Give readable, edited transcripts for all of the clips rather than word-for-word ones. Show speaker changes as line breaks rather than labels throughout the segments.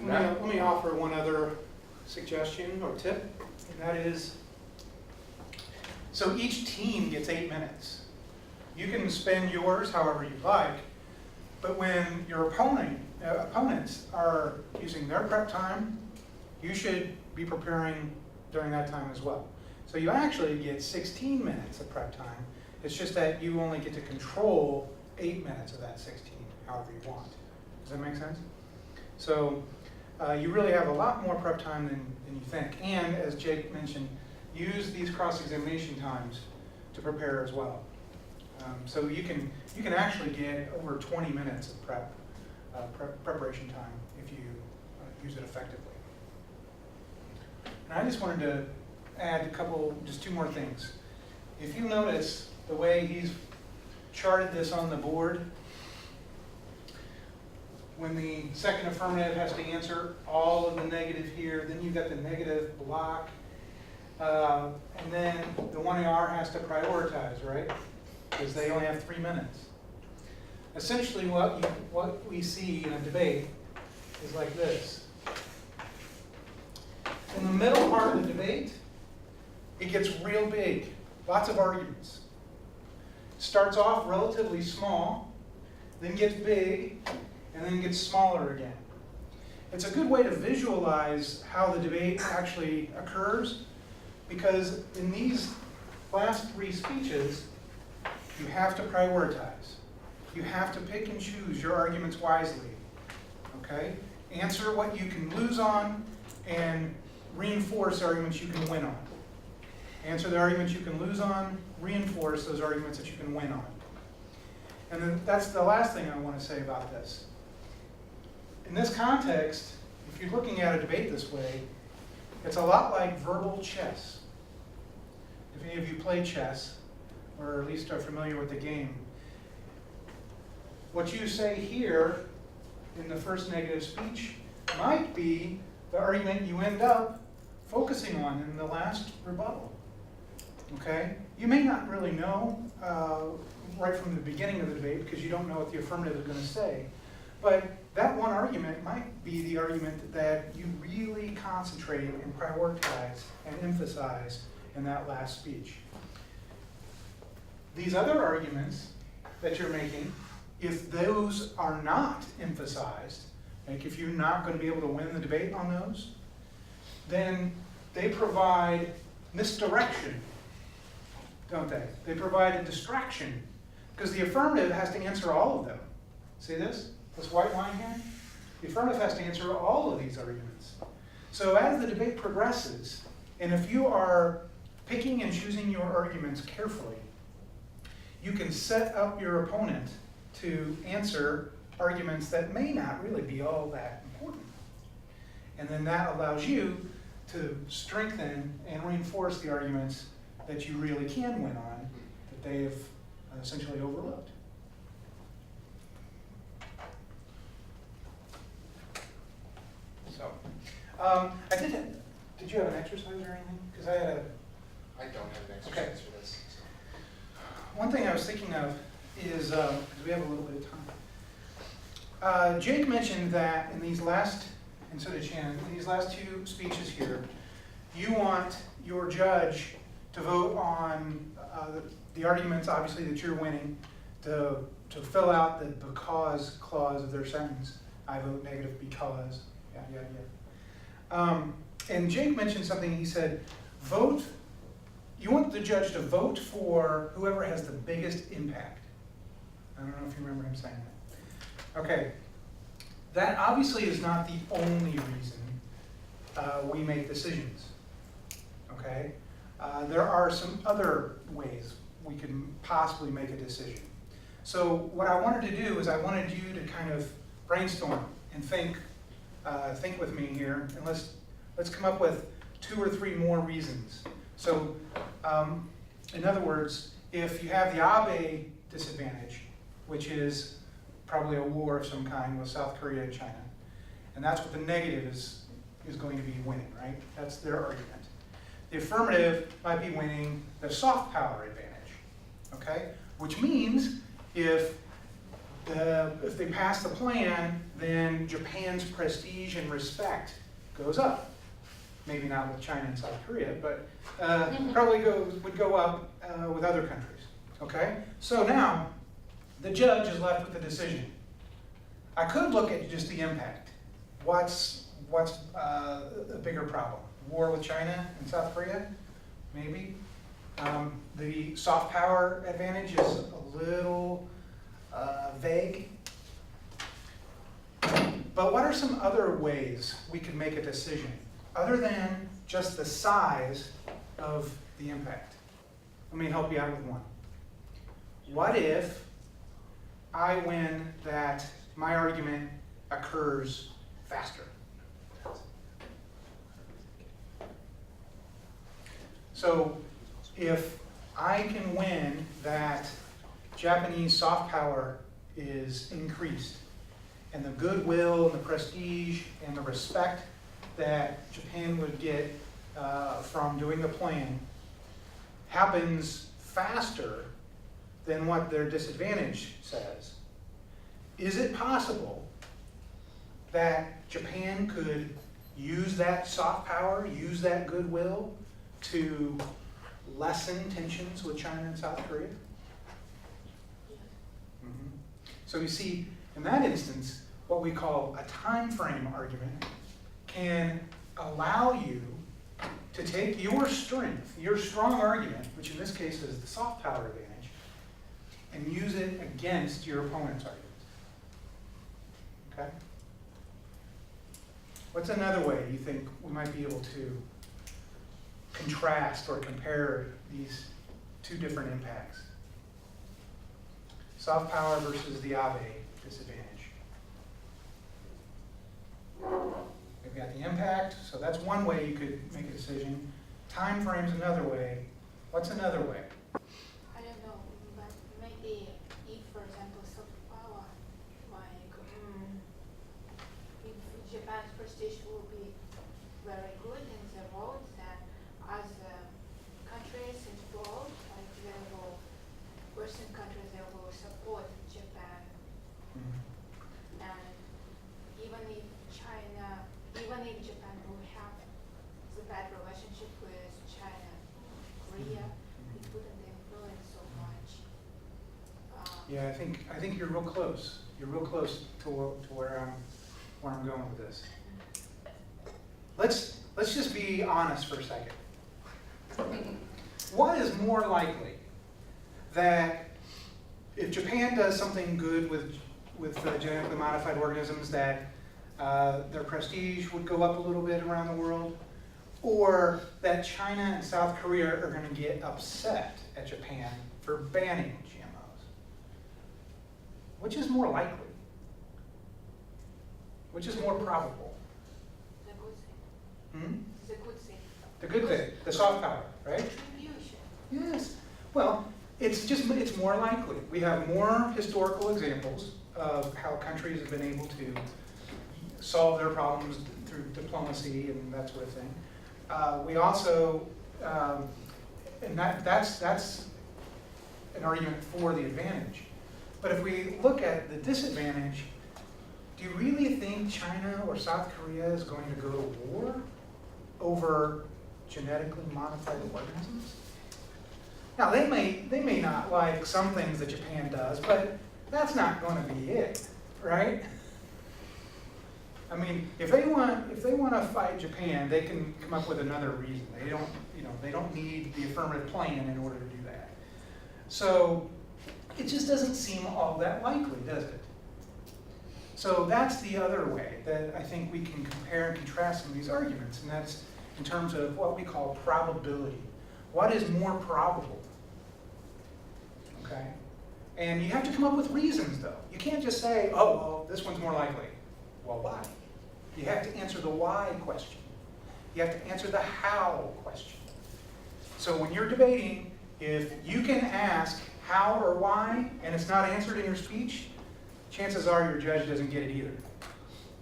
Let me offer one other suggestion or tip, and that is, so each team gets 8 minutes. You can spend yours however you like, but when your opponents are using their prep time, you should be preparing during that time as well. So you actually get 16 minutes of prep time. It's just that you only get to control 8 minutes of that 16, however you want. Does that make sense? So you really have a lot more prep time than you think. And as Jake mentioned, use these cross-examination times to prepare as well. So you can actually get over 20 minutes of preparation time if you use it effectively. And I just wanted to add just two more things. If you notice the way he's charted this on the board, when the second affirmative has to answer all of the negative here, then you've got the negative block, and then the 1AR has to prioritize, right? Because they only have 3 minutes. Essentially what we see in a debate is like this. In the middle part of the debate, it gets real big, lots of arguments. It starts off relatively small, then gets big, and then gets smaller again. It's a good way to visualize how the debate actually occurs, because in these last 3 speeches, you have to prioritize. You have to pick and choose your arguments wisely, okay? Answer what you can lose on and reinforce arguments you can win on. Answer the arguments you can lose on, reinforce those arguments that you can win on. And then that's the last thing I want to say about this. In this context, if you're looking at a debate this way, it's a lot like verbal chess. If any of you play chess, or at least are familiar with the game, what you say here in the first negative speech might be the argument you end up focusing on in the last rebuttal. Okay? You may not really know right from the beginning of the debate because you don't know what the affirmative is going to say. But that one argument might be the argument that you really concentrate and prioritize and emphasize in that last speech. These other arguments that you're making, if those are not emphasized, like if you're not going to be able to win the debate on those, then they provide misdirection, don't they? They provide a distraction, because the affirmative has to answer all of them. See this? This white line here? The affirmative has to answer all of these arguments. So as the debate progresses, and if you are picking and choosing your arguments carefully, you can set up your opponent to answer arguments that may not really be all that important. And then that allows you to strengthen and reinforce the arguments that you really can win on, that they have essentially overlooked. So, did you have an exercise or anything? Because I
don't have an exercise
Okay.
for this. So.
One thing I was thinking of is, because we have a little bit of time, Jake mentioned that in these last, and so did Shannon, in these last 2 speeches here, you want your judge to vote on the arguments, obviously, that you're winning, to fill out the because clause of their sentence. I vote negative because, yada, yada, yada. And Jake mentioned something, he said, you want the judge to vote for whoever has the biggest impact. I don't know if you remember him saying that. Okay, that obviously is not the only reason we make decisions, okay? There are some other ways we can possibly make a decision. So what I wanted to do is I wanted you to kind of brainstorm and think with me here, and let's come up with 2 or 3 more reasons. So, in other words, if you have the Abe disadvantage, which is probably a war of some kind with South Korea and China, and that's what the negative is going to be winning, right? That's their argument. The affirmative might be winning the soft power advantage, okay? Which means if if they pass the plan, then Japan's prestige and respect goes up. Maybe not with China and South Korea, but probably would go up with other countries. Okay? So now, the judge is left with a decision. I could look at just the impact. What's a bigger problem? War with China and South Korea? Maybe. The soft power advantage is a little vague. But what are some other ways we could make a decision other than just the size of the impact? Let me help you out with one. What if I win that my argument occurs faster? So if I can win that Japanese soft power is increased, and the goodwill and the prestige and the respect that Japan would get from doing the plan happens faster than what their disadvantage says, is it possible that Japan could use that soft power, use that goodwill to lessen tensions with China and South Korea? So you see, in that instance, what we call a time frame argument can allow you to take your strength, your strong argument, which in this case is the soft power advantage, and use it against your opponent's arguments. Okay? What's another way you think we might be able to contrast or compare these two different impacts? Soft power versus the Abe disadvantage. We've got the impact, so that's one way you could make a decision. Time frame's another way. What's another way?
I don't know, but maybe if, for example, soft power, like if Japan's prestige will be very good in the world, then as countries involved, like they will, Western countries, they will support Japan. And even if Japan will have the bad relationship with China, Korea, it wouldn't influence so much.
Yeah, I think you're real close. You're real close to where I'm going with this. Let's just be honest for a second. What is more likely, that if Japan does something good with genetically modified organisms, that their prestige would go up a little bit around the world, or that China and South Korea are going to get upset at Japan for banning GMOs? Which is more likely? Which is more probable?
The good thing. The good thing.
The good thing, the soft power, right?
Contribution.
Yes. Well, it's more likely. We have more historical examples of how countries have been able to solve their problems through diplomacy and that sort of thing. We also, and that's an argument for the advantage. But if we look at the disadvantage, do you really think China or South Korea is going to go to war over genetically modified organisms? Now, they may not like some things that Japan does, but that's not going to be it, right? I mean, if they want to fight Japan, they can come up with another reason. They don't need the affirmative plan in order to do that. So it just doesn't seem all that likely, does it? So that's the other way that I think we can compare and contrast some of these arguments, and that's in terms of what we call probability. What is more probable? Okay? And you have to come up with reasons, though. You can't just say, oh, well, this one's more likely. Well, why? You have to answer the why question. You have to answer the how question. So when you're debating, if you can ask how or why, and it's not answered in your speech, chances are your judge doesn't get it either.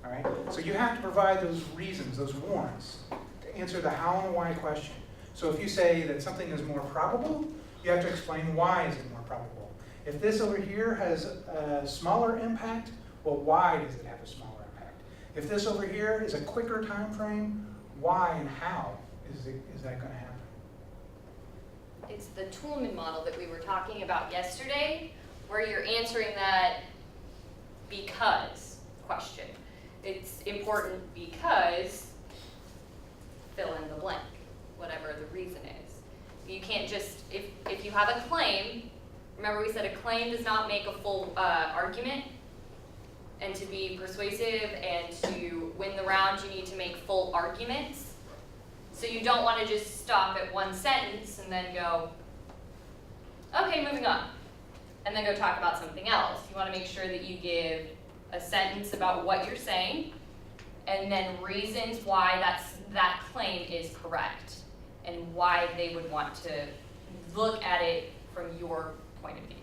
All right? So you have to provide those reasons, those warrants, to answer the how and why question. So if you say that something is more probable, you have to explain why is it more probable. If this over here has a smaller impact, well, why does it have a smaller impact? If this over here is a quicker time frame, why and how is that going to happen?
It's the Toolman model that we were talking about yesterday, where you're answering that because question. It's important because fill in the blank, whatever the reason is. You can't just, if you have a claim, remember we said a claim does not make a full argument, and to be persuasive and to win the round, you need to make full arguments. So you don't want to just stop at one sentence and then go, okay, moving on, and then go talk about something else. You want to make sure that you give a sentence about what you're saying, and then reasons why that claim is correct, and why they would want to look at it from your point of view.